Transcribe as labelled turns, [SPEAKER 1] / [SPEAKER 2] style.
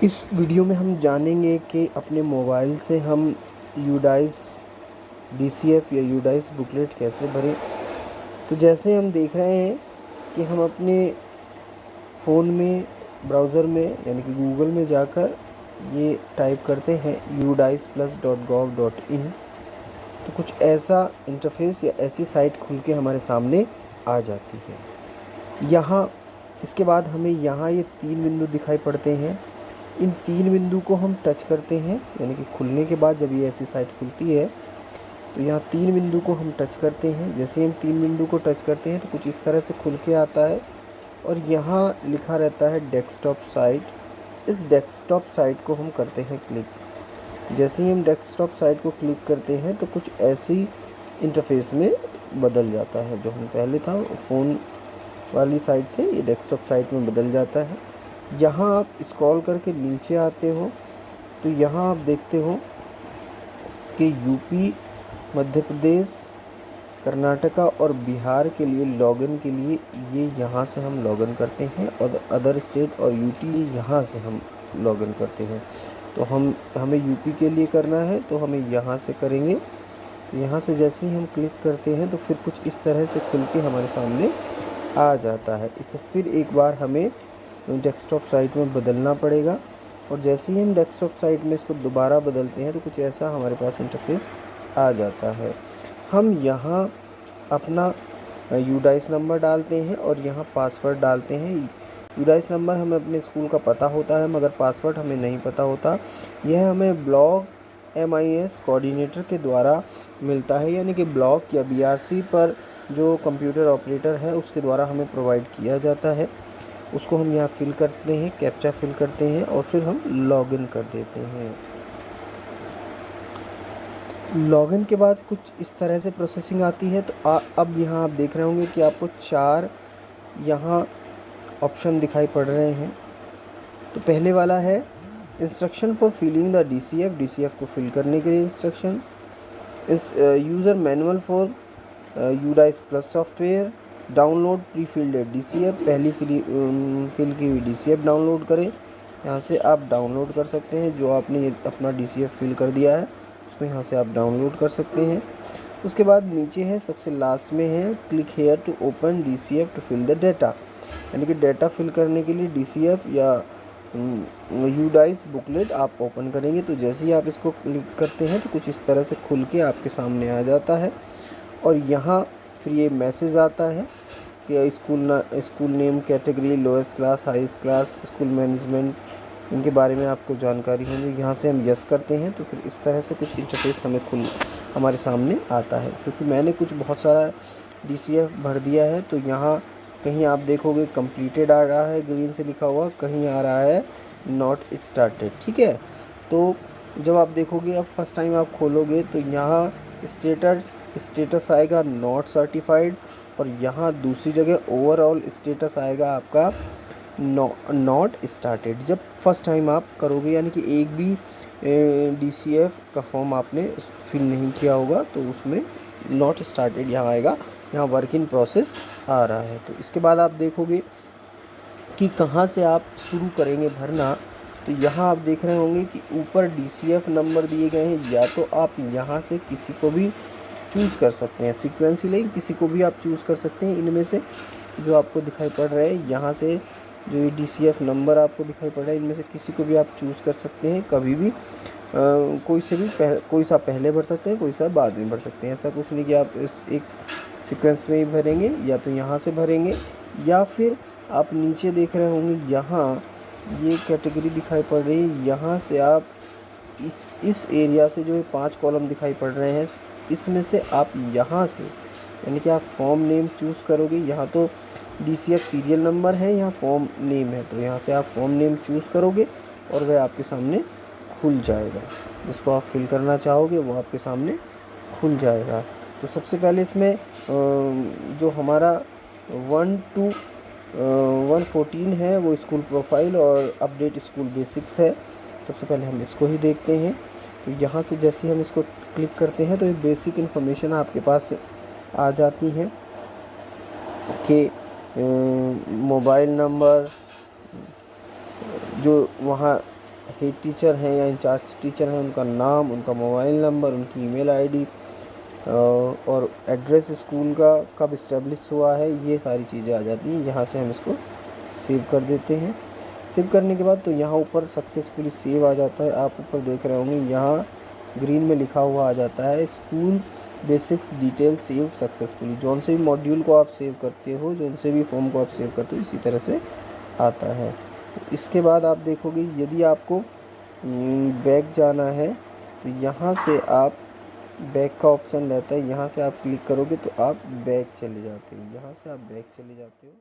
[SPEAKER 1] इस वीडियो में हम जानेंगे कि अपने मोबाइल से हम यूडाइस डीसीएफ या यूडाइस बुकलेट कैसे भरें। तो जैसे हम देख रहे हैं कि हम अपने फ़ोन में ब्राउज़र में यानी कि गूगल में जाकर ये टाइप करते हैं udiceplus.gov.in। तो कुछ ऐसा इंटरफेस या ऐसी साइट खुल के हमारे सामने आ जाती है। यहाँ इसके बाद हमें यहाँ ये 3 बिंदु दिखाई पड़ते हैं। इन 3 बिंदु को हम टच करते हैं, यानी कि खुलने के बाद जब ये ऐसी साइट खुलती है तो यहाँ 3 बिंदु को हम टच करते हैं। जैसे हम 3 बिंदु को टच करते हैं तो कुछ इस तरह से खुल के आता है और यहाँ लिखा रहता है डेस्कटॉप साइट। इस डेस्कटॉप साइट को हम करते हैं क्लिक। जैसे ही हम डेस्कटॉप साइट को क्लिक करते हैं तो कुछ ऐसी इंटरफेस में बदल जाता है। जो हम पहले था फ़ोन वाली साइट से ये डेस्कटॉप साइट में बदल जाता है। यहाँ आप स्क्रॉल करके नीचे आते हो तो यहाँ आप देखते हो कि यूपी, मध्य प्रदेश, कर्नाटका और बिहार के लिए लॉगिन के लिए ये यहाँ से हम लॉगिन करते हैं और अदर स्टेट और यूटी यहाँ से हम लॉगिन करते हैं। तो हमें यूपी के लिए करना है तो हमें यहाँ से करेंगे। तो यहाँ से जैसे ही हम क्लिक करते हैं तो फिर कुछ इस तरह से खुल के हमारे सामने आ जाता है। इसे फिर एक बार हमें डेस्कटॉप साइट में बदलना पड़ेगा और जैसे ही हम डेस्कटॉप साइट में इसको दोबारा बदलते हैं तो कुछ ऐसा हमारे पास इंटरफेस आ जाता है। हम यहाँ अपना यूडाइस नंबर डालते हैं और यहाँ पासवर्ड डालते हैं। यूडाइस नंबर हमें अपने स्कूल का पता होता है मगर पासवर्ड हमें नहीं पता होता। यह हमें ब्लॉक MIS कोऑर्डिनेटर के द्वारा मिलता है, यानी कि ब्लॉक या BRC पर जो कंप्यूटर ऑपरेटर है उसके द्वारा हमें प्रोवाइड किया जाता है। उसको हम यहाँ फिल करते हैं, कैप्चा फिल करते हैं और फिर हम लॉगिन कर देते हैं। लॉगिन के बाद कुछ इस तरह से प्रोसेसिंग आती है। तो अब यहाँ आप देख रहे होंगे कि आपको 4 यहाँ ऑप्शन दिखाई पड़ रहे हैं। तो पहले वाला है instruction for filling the DCF को फिल करने के लिए इंस्ट्रक्शन। इस user manual for UDISE plus software, download pre filled DCF, पहली फिल की हुई DCF डाउनलोड करें। यहाँ से आप डाउनलोड कर सकते हैं। जो आपने अपना DCF फिल कर दिया है उसको यहाँ से आप डाउनलोड कर सकते हैं। उसके बाद नीचे है, सबसे लास्ट में है click here to open DCF to fill the data, यानी कि डाटा फिल करने के लिए DCF या यूडाइस बुकलेट आप ओपन करेंगे। तो जैसे ही आप इसको क्लिक करते हैं तो कुछ इस तरह से खुल के आपके सामने आ जाता है और यहाँ फिर ये मैसेज आता है कि school name, category, lowest class, highest class, school management, इनके बारे में आपको जानकारी होगी। यहाँ से हम यस करते हैं तो फिर इस तरह से कुछ इंटरफेस हमारे सामने आता है। क्योंकि मैंने बहुत सारा DCF भर दिया है तो यहाँ कहीं आप देखोगे कंप्लीटेड आ रहा है ग्रीन से लिखा हुआ, कहीं आ रहा है नॉट स्टार्टेड। ठीक है, तो जब आप देखोगे, अब फर्स्ट टाइम आप खोलोगे तो यहाँ स्टेटस आएगा नॉट सर्टिफाइड और यहाँ दूसरी जगह ओवरऑल स्टेटस आएगा आपका नॉट स्टार्टेड। जब फर्स्ट टाइम आप करोगे यानी कि एक भी DCF का फॉर्म आपने फिल नहीं किया होगा तो उसमें नॉट स्टार्टेड यहाँ आएगा, यहाँ वर्क इन प्रोसेस आ रहा है। तो इसके बाद आप देखोगे कि कहाँ से आप शुरू करेंगे भरना। तो यहाँ आप देख रहे होंगे कि ऊपर DCF नंबर दिए गए हैं, या तो आप यहाँ से किसी को भी चूज़ कर सकते हैं, सीक्वेंसली किसी को भी आप चूज़ कर सकते हैं। इनमें से जो आपको दिखाई पड़ रहा है, यहाँ से जो ये DCF नंबर आपको दिखाई पड़ रहा है, इनमें से किसी को भी आप चूज़ कर सकते हैं। कभी भी कोई सा पहले भर सकते हैं, कोई सा बाद में भर सकते हैं। ऐसा कुछ नहीं कि आप इस एक सीक्वेंस में ही भरेंगे, या तो यहाँ से भरेंगे या फिर आप नीचे देख रहे होंगे यहाँ ये कैटेगरी दिखाई पड़ रही है, यहाँ से आप इस एरिया से जो है 5 कॉलम दिखाई पड़ रहे हैं, इसमें से आप यहाँ से यानी कि आप फॉर्म नेम चूज़ करोगे। यहाँ तो DCF सीरियल नंबर है, यहाँ फॉर्म नेम है, तो यहाँ से आप फॉर्म नेम चूज़ करोगे और वह आपके सामने खुल जाएगा। जिसको आप फिल करना चाहोगे वो आपके सामने खुल जाएगा। तो सबसे पहले इसमें जो हमारा 1 to 114 है वो स्कूल प्रोफाइल और अपडेट स्कूल बेसिक्स है। सबसे पहले हम इसको ही देखते हैं। तो यहाँ से जैसे हम इसको क्लिक करते हैं तो ये बेसिक इन्फॉर्मेशन आपके पास आ जाती हैं कि मोबाइल नंबर, जो वहाँ हेड टीचर हैं या इंचार्ज टीचर हैं उनका नाम, उनका मोबाइल नंबर, उनकी ईमेल आईडी और एड्रेस स्कूल का कब इस्टेब्लिश हुआ है, ये सारी चीज़ें आ जाती हैं। यहाँ से हम इसको सेव कर देते हैं। सेव करने के बाद तो यहाँ ऊपर सक्सेसफुली सेव आ जाता है। आप ऊपर देख रहे होंगे यहाँ ग्रीन में लिखा हुआ आ जाता है school basics detail saved successfully. जौन से भी मॉड्यूल को आप सेव करते हो, जौन से भी फॉर्म को आप सेव करते हो, इसी तरह से आता है। तो इसके बाद आप देखोगे यदि आपको बैक जाना है तो यहाँ से आप बैक का ऑप्शन रहता है, यहाँ से आप क्लिक करोगे तो आप बैक चले जाते हो, यहाँ से आप बैक चले जाते हो।